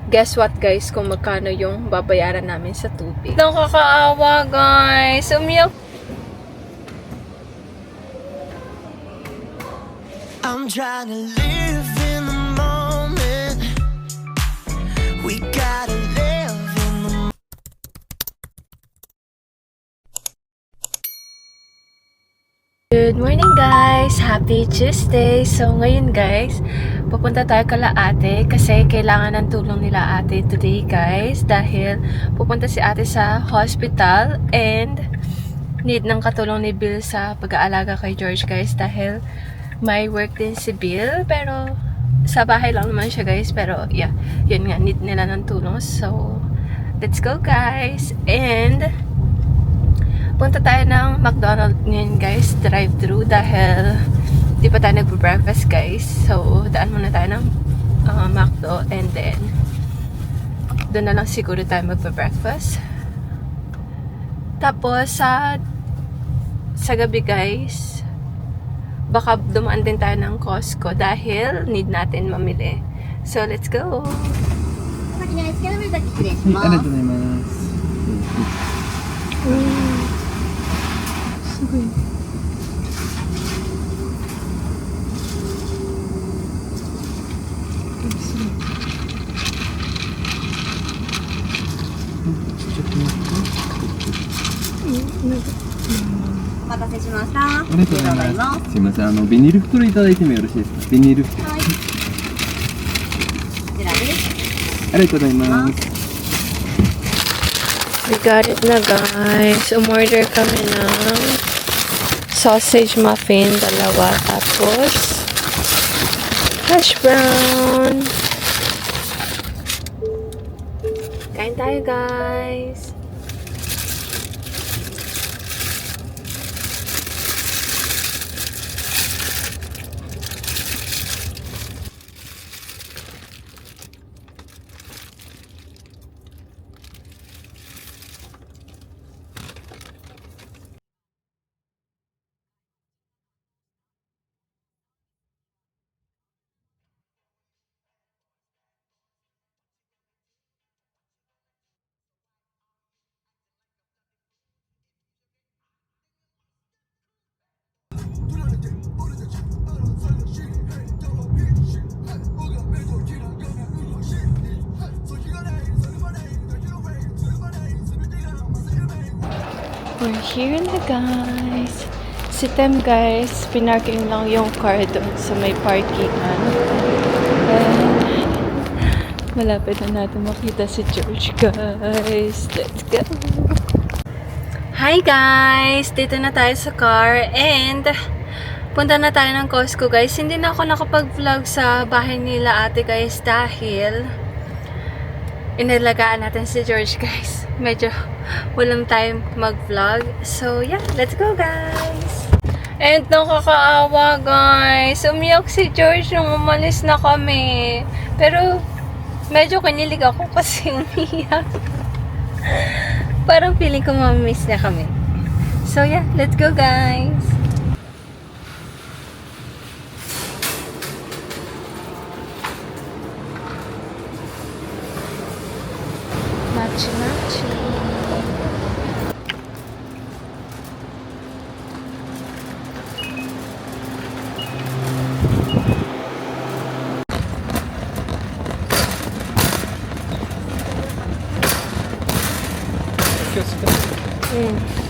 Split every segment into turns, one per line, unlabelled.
guess what guys, kung magkano yung babayaran namin sa tubig. Nakakaawa guys. Umiyak.
I'm trying to live in the moment. We gotta live in the moment.
Good morning guys! Happy Tuesday! So ngayon guys, pupunta tayo kala ate kasi kailangan ng tulong nila ate today guys dahil pupunta si ate sa hospital and need ng katulong ni Bill sa pag-aalaga kay George guys dahil may work din si Bill pero sa bahay lang naman siya guys pero yeah, yun nga, need nila ng tulong. So let's go guys! And punta tayo ng McDonald's ngayon guys, drive-thru dahil di pa tayo nagpo-breakfast guys. So, daan muna tayo ng McDo and then doon na lang siguro tayo magpo-breakfast. Tapos, sa gabi guys, baka dumaan din tayo ng Costco dahil need natin mamili. So, let's go!
先にアイスキャラメルだけ失礼し
はい、ありがとう
ます。
ございます。
すごい。
お待たせしました。
ありがとうございます。すいません、ビニール袋いただいてもよろしいですか？ビニール袋。
はい。こちらです。
ありがとうございます。
We got it na guys. Umorder kami ng sausage muffin, dalawa. Tapos, hash brown. Kain tayo guys. We're here na guys. Si Tem guys, pinarking lang yung car doon sa may parkingan. And malapit na natin makita si George guys. Let's go! Hi guys! Dito na tayo sa car and punta na tayo ng Costco guys. Hindi na ako nakapag-vlog sa bahay nila ate guys dahil inalagaan natin si George guys. Medyo walang time mag-vlog. So yeah, let's go guys! And nakakaawa guys. Umiyak si George nung umalis na kami. Pero medyo kinilig ako kasi umiyak. Parang feeling ko mamimiss na kami. So yeah, let's go guys! Machi machi.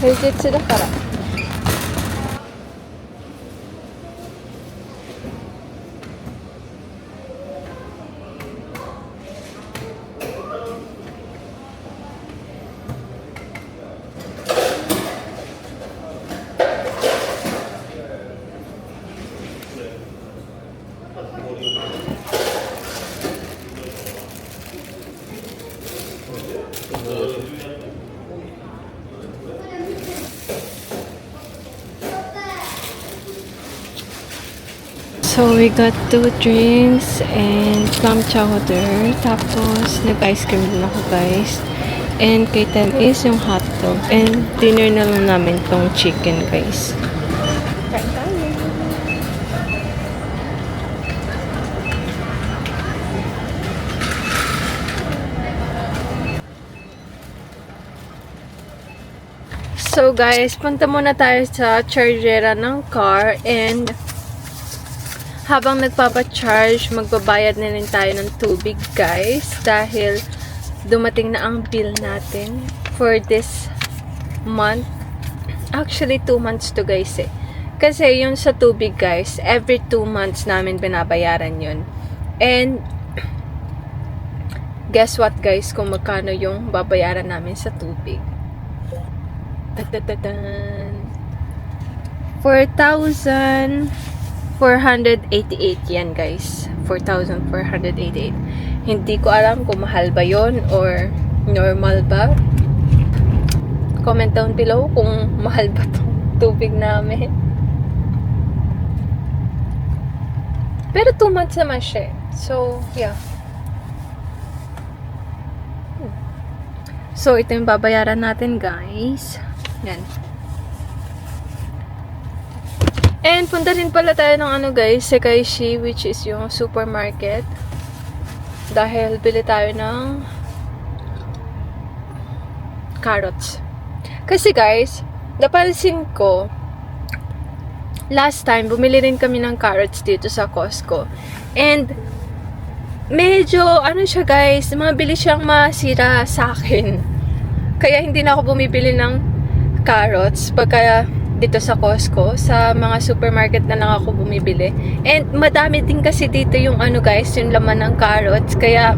平日だから。So, we got 2 drinks and clam chowder. Tapos, nag-ice cream din ako, guys. And kay Tem is yung hotdog. And dinner na lang namin tong chicken, guys. Kain tayo. So guys, punta muna tayo sa chargera ng car and habang nagpapa-charge, magbabayad na rin tayo ng tubig guys dahil dumating na ang bill natin for this month. Actually, 2 months to guys eh. Kasi yun sa tubig guys, every 2 months namin binabayaran yun. And guess what guys, kung magkano yung babayaran namin sa tubig. 4,488 yan guys. 4,488. Hindi ko alam kung mahal ba yon or normal ba. Comment down below kung mahal ba itong tubig namin. Pero 2 months naman siya. So, yeah. So, ito yung babayaran natin guys. Yan. And punta rin pala tayo ng ano guys, Sekaishi, which is yung supermarket. Dahil bili tayo ng carrots. Kasi guys, napansin ko, last time, bumili rin kami ng carrots dito sa Costco. And, medyo, ano siya guys, mabilis siyang masira sa akin. Kaya hindi na ako bumibili ng carrots pagka dito sa Costco. Sa mga supermarket na lang ako bumibili. And madami din kasi dito yung ano guys, yung laman ng carrots. Kaya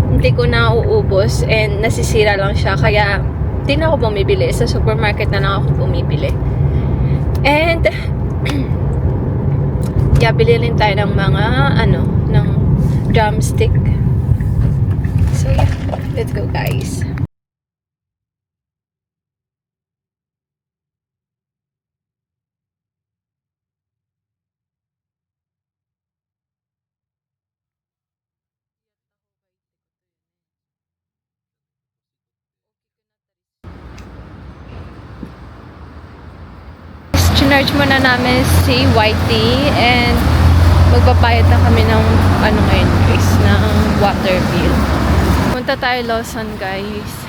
hindi ko na uubos and nasisira lang siya. Kaya hindi na ako bumibili. Sa supermarket na lang ako bumibili. And yeah, bili rin tayo ng mga ano, ng drumstick. So yeah, let's go guys. Chinarge muna namin si Whitey and magpapayad na kami ng ano ngayon guys, ng water bill. Punta tayo Lawson guys.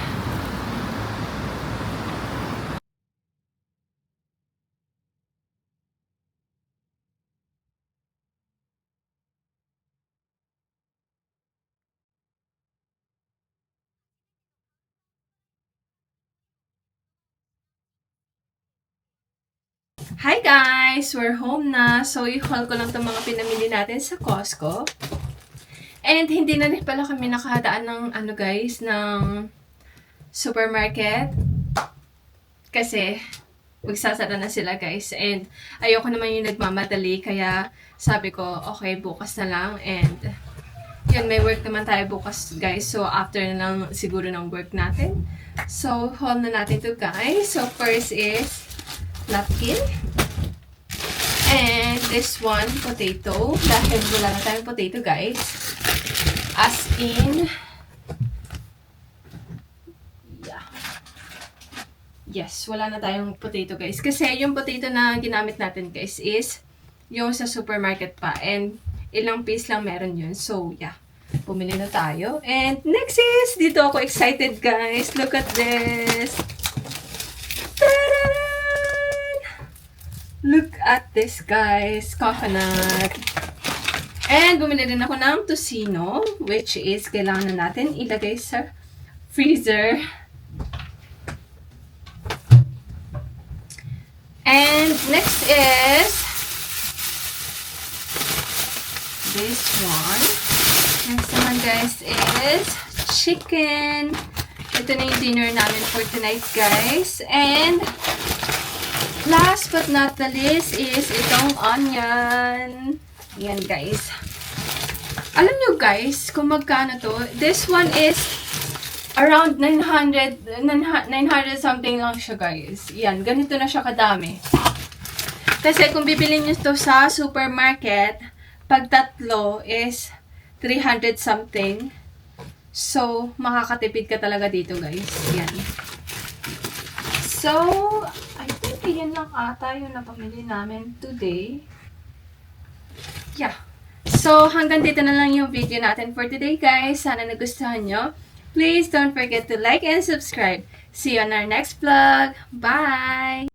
Hi guys! We're home na. So, i-haul ko lang itong mga pinamili natin sa Costco. And hindi na rin pala kami nakahadaan ng ano guys, ng supermarket. Kasi, magsasara na sila guys. And ayoko naman yung nagmamadali. Kaya sabi ko, okay, bukas na lang. And yun, may work naman tayo bukas guys. So, after na lang siguro ng work natin. So, haul na natin to guys. So, first is napkin. And this one, potato. Dahil wala na tayong potato, guys. As in, yeah. Yes, wala na tayong potato, guys. Kasi yung potato na ginamit natin, guys, is yung sa supermarket pa. And ilang piece lang meron yun. So, yeah. Bumili na tayo. And next is, dito ako excited, guys. Look at this. Ta-da! Look at this, guys. Coconut. And bumili din ako ng tocino, which is kailangan na natin ilagay sa freezer. And next is this one. Next naman, guys, is chicken. Ito na yung dinner namin for tonight, guys. And last but not the least is itong onion. Yan guys. Alam nyo guys, kung magkano to. This one is around 900 something lang siya guys. Yan, ganito na siya kadami. Kasi kung bibili nyo to sa supermarket, pag tatlo is 300 something. So, makakatipid ka talaga dito guys. Yan. So, I think yan lang ata yung napamili namin today. Yeah. So, hanggang dito na lang yung video natin for today, guys. Sana nagustuhan nyo. Please don't forget to like and subscribe. See you on our next vlog. Bye!